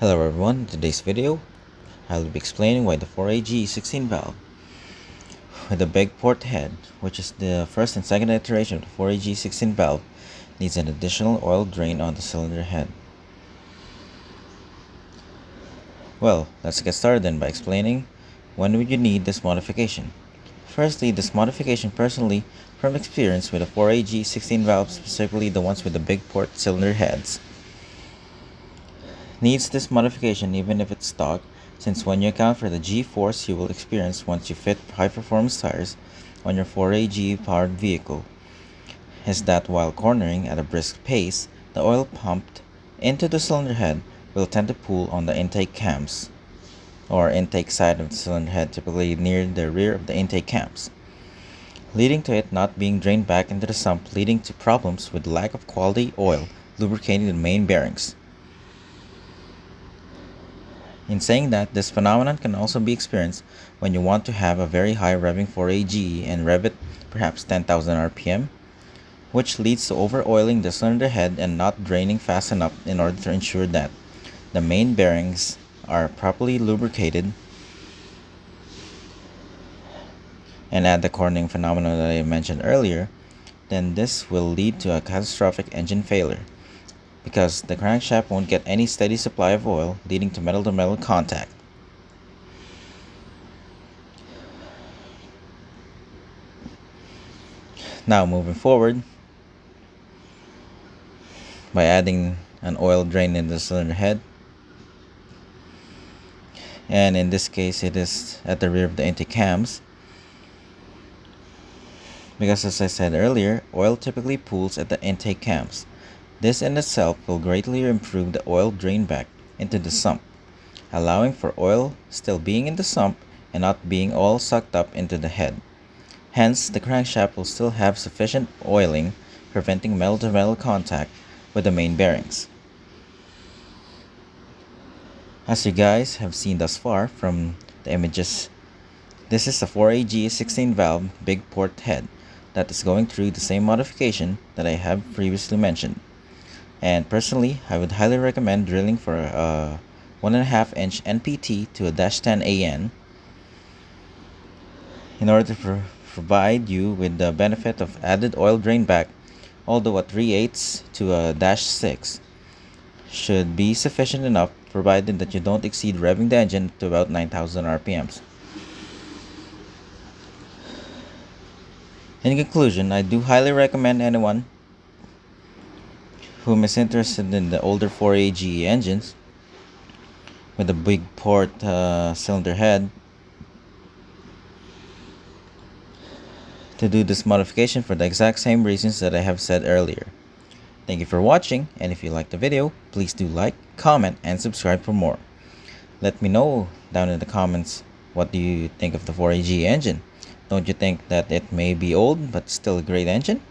Hello everyone, in today's video I'll be explaining why the 4AG16 valve with the big port head, which is the first and second iteration of the 4AG16 valve, needs an additional oil drain on the cylinder head. Well, let's get started then by explaining when would you need this modification. Firstly, this modification personally from experience with the 4AG16 valves, specifically the ones with the big port cylinder heads, needs this modification even if it's stock, since when you account for the G-force you will experience once you fit high-performance tires on your 4AG powered vehicle, is that while cornering at a brisk pace, the oil pumped into the cylinder head will tend to pool on the intake cams, or intake side of the cylinder head, typically near the rear of the intake cams, leading to it not being drained back into the sump, leading to problems with lack of quality oil lubricating the main bearings. In saying that, this phenomenon can also be experienced when you want to have a very high revving 4AG and rev it perhaps 10,000 RPM, which leads to over-oiling the cylinder head and not draining fast enough in order to ensure that the main bearings are properly lubricated. And add the cornering phenomenon that I mentioned earlier, then this will lead to a catastrophic engine failure, because the crankshaft won't get any steady supply of oil, leading to metal-to-metal contact. Now moving forward, by adding an oil drain in the cylinder head, and in this case it is at the rear of the intake cams, because as I said earlier, oil typically pools at the intake cams. This in itself will greatly improve the oil drain back into the sump, allowing for oil still being in the sump and not being all sucked up into the head. Hence, the crankshaft will still have sufficient oiling, preventing metal-to-metal contact with the main bearings. As you guys have seen thus far from the images, this is a 4AG16 valve big port head that is going through the same modification that I have previously mentioned. And personally, I would highly recommend drilling for a 1.5 inch NPT to a -10 AN in order to provide you with the benefit of added oil drain back, although a 3/8 to a -6 should be sufficient enough, provided that you don't exceed revving the engine to about 9,000 RPMs. In conclusion, I do highly recommend anyone whom is interested in the older 4AG engines with a big port cylinder head to do this modification for the exact same reasons that I have said earlier. Thank you for watching, and if you liked the video, please do like, comment, and subscribe for more. Let me know down in the comments, what do you think of the 4AG engine? Don't you think that it may be old but still a great engine?